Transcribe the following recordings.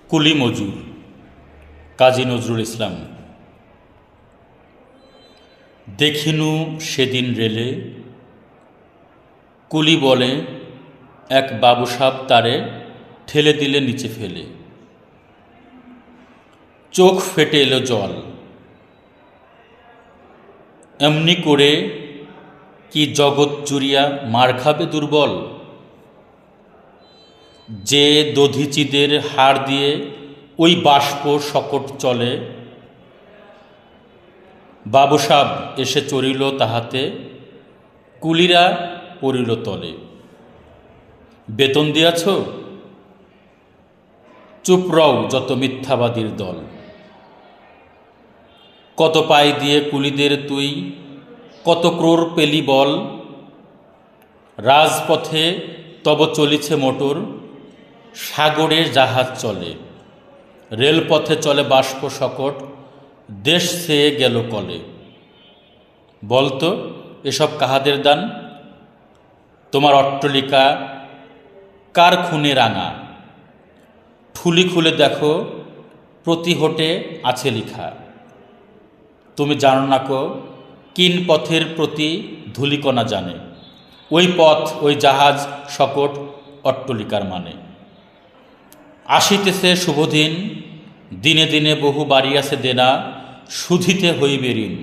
কুলি মজুর কাজী নজরুল ইসলাম। দেখিনু সেদিন রেলে, কুলি বলে এক বাবুসাব তারে ঠেলে দিলে নিচে ফেলে। চোখ ফেটে এলো জল, এমনি করে কি জগৎ জুড়িয়া মার খাবে দুর্বল। যে দধিচিদের হাড় দিয়ে ওই বাষ্প শকট চলে, বাবুসাব এসে চড়িল তাহাতে, কুলিরা পড়িল তলে। বেতন দিয়াছ? চুপ রও যত মিথ্যাবাদীর দল। কত পাই দিয়ে কুলিদের তুই কত ক্রোড় পেলি বল। রাজপথে তব চলিছে মোটর, সাগরে জাহাজ চলে। রেলপথে চলে বাষ্প শকট, দেশ ছেয়ে গেল কলে। বলতো এসব কাহাদের দান? তোমার অট্টলিকা কার খুনে রাঙা? ঠুলি খুলে দেখো প্রতি হোটে আছে লিখা। তুমি জানো না কো কিন পথের প্রতি ধূলিকণা জানে। ওই পথ ওই জাহাজ শকট অট্টলিকার মানে। আসিতেছে শুভদিন, দিনে দিনে বহু বাড়িয়াছে দেনা, শুধিতে হইবে ঋণ।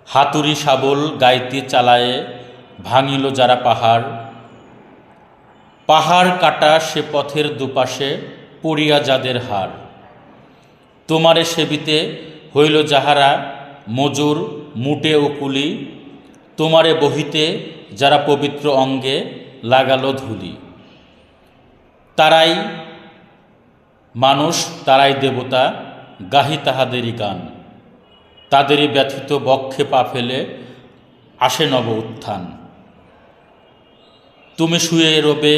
হাতুড়ি শাবল গাইতে চালায়ে ভাঙিল যারা পাহাড়। পাহাড় কাটা সে পথের দুপাশে পড়িয়া যাদের হার। তোমারে সেবিতে হইল যাহারা মজুর মুটে ও কুলি। তোমারে বহিতে যারা পবিত্র অঙ্গে লাগালো ধুলি। তারাই মানুষ তারাই দেবতা, গাহি তাহাদেরই গান। তাদেরই ব্যথিত বক্ষে পা ফেলে আসে নব উত্থান। তুমি শুয়ে রবে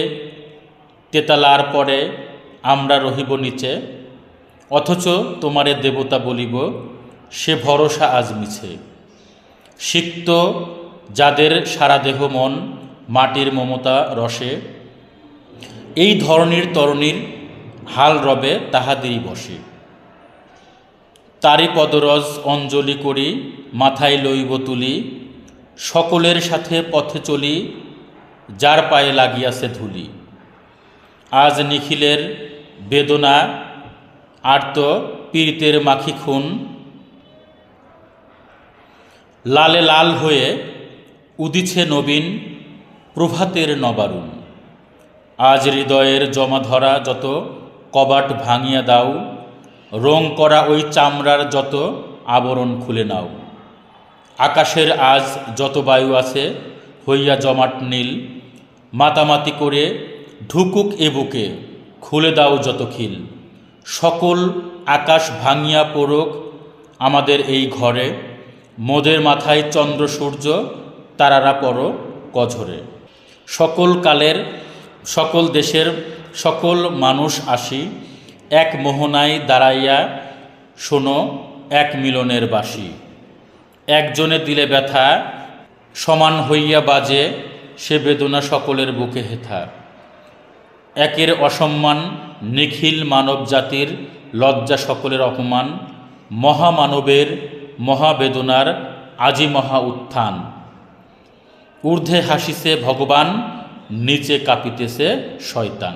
তেতালার পরে, আমরা রহিব নিচে। অথচ তোমারে দেবতা বলিব, সে ভরসা আজ মিছে। সিক্ত যাদের সারা দেহ মন মাটির মমতা রসে, এই ধরনীর তরণীর হাল রবে তাহাদেরই বসে। তারি পদরজ অঞ্জলি করি মাথায় লইব তুলি। সকলের সাথে পথে চলি, যার পায়ে লাগিয়াছে ধুলি। আজ নিখিলের বেদনা আর্ত পীড়িতের মাখি খুন। লালে লাল হয়ে উদিছে নবীন প্রভাতের নবারুণ। আজ হৃদয়ের জমা ধরা যত কবাট ভাঙিয়া দাও। রং করা ওই চামড়ার যত আবরণ খুলে নাও। আকাশের আজ যত বায়ু আছে হইয়া জমাট নীল। মাতামাতি করে ঢুকুক এ বুকে, খুলে দাও যত খিল। সকল আকাশ ভাঙিয়া পড়ুক আমাদের এই ঘরে। মোদের মাথায় চন্দ্র সূর্য তারারা পড়ো কঝরে। সকল কালের সকল দেশের সকল মানুষ আসি, এক মোহনায় দাঁড়াইয়া শোনো এক মিলনের বাঁশি। একজনে দিলে ব্যথা সমান হইয়া বাজে, সে বেদনা সকলের বুকে হেথা। একের অসম্মান নিখিল মানব জাতির লজ্জা সকলের অপমান। মহামানবের মহাবেদনার আজি মহা উত্থান। ঊর্ধ্বে হাসিছে ভগবান, নিচে কাঁপিতেছে শয়তান।